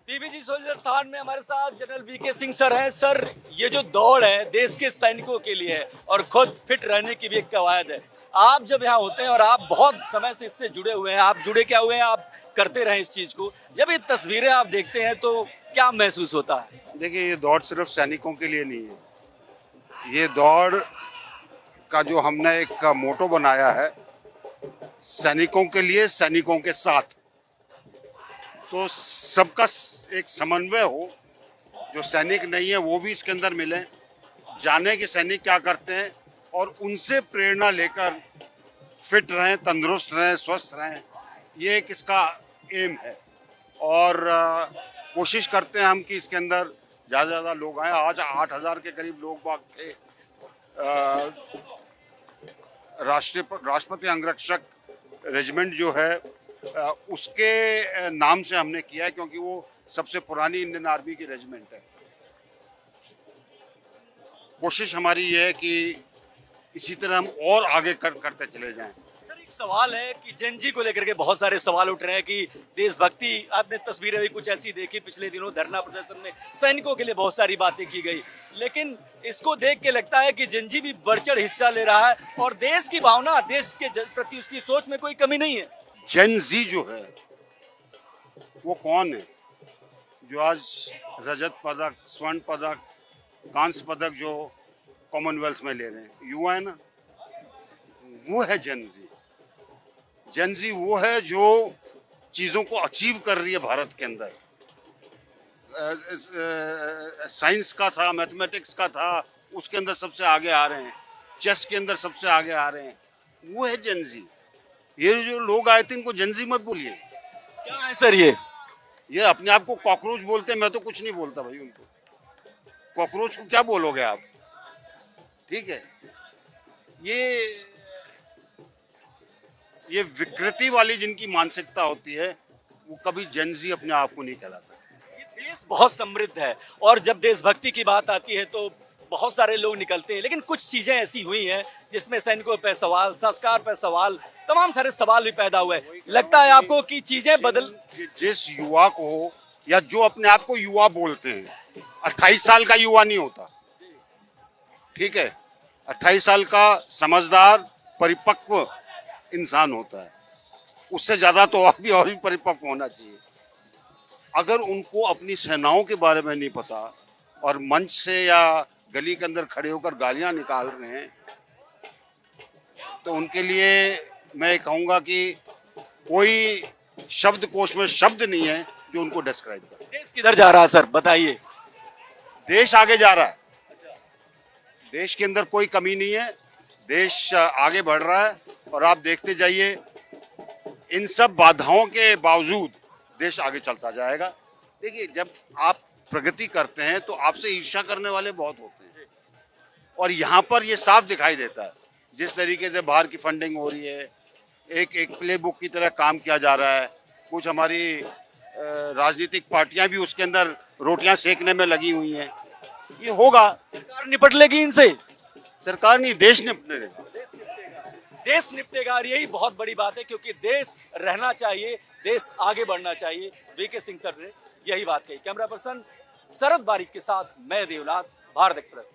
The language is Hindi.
पीवीजी सोल्जर थान में हमारे साथ जनरल वीके सिंह सर हैं। सर, ये जो दौड़ है देश के सैनिकों के लिए है और खुद फिट रहने की भी एक कवायद है। आप जब यहाँ होते हैं और आप बहुत समय से इससे जुड़े हुए हैं, आप जुड़े क्या हुए हैं, आप करते रहे इस चीज को, जब ये तस्वीरें आप देखते हैं तो क्या महसूस होता है? देखिए, ये दौड़ सिर्फ सैनिकों के लिए नहीं है। ये दौड़ का जो हमने एक मोटो बनाया है, सैनिकों के लिए सैनिकों के साथ, तो सबका एक समन्वय हो। जो सैनिक नहीं है वो भी इसके अंदर मिले, जाने कि सैनिक क्या करते हैं और उनसे प्रेरणा लेकर फिट रहें, तंदुरुस्त रहें, स्वस्थ रहें। ये एक इसका एम है और कोशिश करते हैं हम कि इसके अंदर ज़्यादा से ज़्यादा लोग आए। आज 8,000 के करीब लोग बाग थे। राष्ट्रपति अंगरक्षक रेजिमेंट जो है उसके नाम से हमने किया है, क्योंकि वो सबसे पुरानी इंडियन आर्मी की रेजिमेंट है। कोशिश हमारी ये है कि इसी तरह हम और आगे करते चले जाएं। सर, एक सवाल है कि जेनजी को लेकर के बहुत सारे सवाल उठ रहे हैं कि देशभक्ति, आपने तस्वीरें भी कुछ ऐसी देखी पिछले दिनों, धरना प्रदर्शन में सैनिकों के लिए बहुत सारी बातें की गई, लेकिन इसको देख के लगता है कि जेनजी भी बढ़ चढ़ हिस्सा ले रहा है और देश की भावना, देश के प्रति उसकी सोच में कोई कमी नहीं है। जेन जी जो है वो कौन है जो आज रजत पदक, स्वर्ण पदक, कांस्य पदक जो कॉमनवेल्थ में ले रहे हैं? युवा है ना, वो है जेन जी। जेन जी वो है जो चीज़ों को अचीव कर रही है भारत के अंदर। साइंस का था, मैथमेटिक्स का था, उसके अंदर सबसे आगे आ रहे हैं, चेस के अंदर सबसे आगे आ रहे हैं, वो है जेन जी। ये जो लोग आए थे इनको जेन जी मत बोलिए। क्या है सर ये अपने आप को कॉकरोच बोलते हैं। मैं तो कुछ नहीं बोलता भाई उनको। कॉकरोच को क्या बोलोगे आप? ठीक है, ये विकृति वाली जिनकी मानसिकता होती है वो कभी जेन जी अपने आप को नहीं कहला सकते। ये देश बहुत समृद्ध है और जब देशभक्ति की बात आती है तो बहुत सारे लोग निकलते हैं, लेकिन कुछ चीजें ऐसी हुई हैं जिसमें सैनिकों पे सवाल, संस्कार पे सवाल, तमाम सारे सवाल भी पैदा हुए। लगता है आपको कि चीजें बदल, जिस युवा को या जो अपने आप को युवा बोलते हैं, 28 साल का युवा नहीं होता, ठीक है, 28 साल का समझदार परिपक्व इंसान होता है। उससे ज्यादा तो और भी परिपक्व होना चाहिए। अगर उनको अपनी सेनाओं के बारे में नहीं पता और मंच से या गली के अंदर खड़े होकर गालियां निकाल रहे हैं, तो उनके लिए मैं कहूँगा कि कोई शब्दकोश में शब्द नहीं है जो उनको डिस्क्राइब करे। देश किधर जा रहा है सर, बताइए? देश आगे जा रहा है। देश के अंदर कोई कमी नहीं है, देश आगे बढ़ रहा है और आप देखते जाइए, इन सब बाधाओं के बावजूद देश आगे चलता जाएगा। देखिए, जब आप प्रगति करते हैं तो आपसे ईर्ष्या करने वाले बहुत होते हैं और यहाँ पर ये साफ दिखाई देता है। जिस तरीके से बाहर की फंडिंग हो रही है, एक प्ले बुक की तरह काम किया जा रहा है। कुछ हमारी राजनीतिक पार्टियां भी उसके अंदर रोटियां सेकने में लगी हुई हैं। ये होगा, सरकार निपट लेगी इनसे। सरकार नहीं, देश निपटेगा। देश निपटेगा और यही बहुत बड़ी बात है, क्योंकि देश रहना चाहिए, देश आगे बढ़ना चाहिए। वीके सिंह सर ने यही बात कही। कैमरा पर्सन शरद बारिक के साथ मैं देवनाथ, भारत एक्सप्रेस।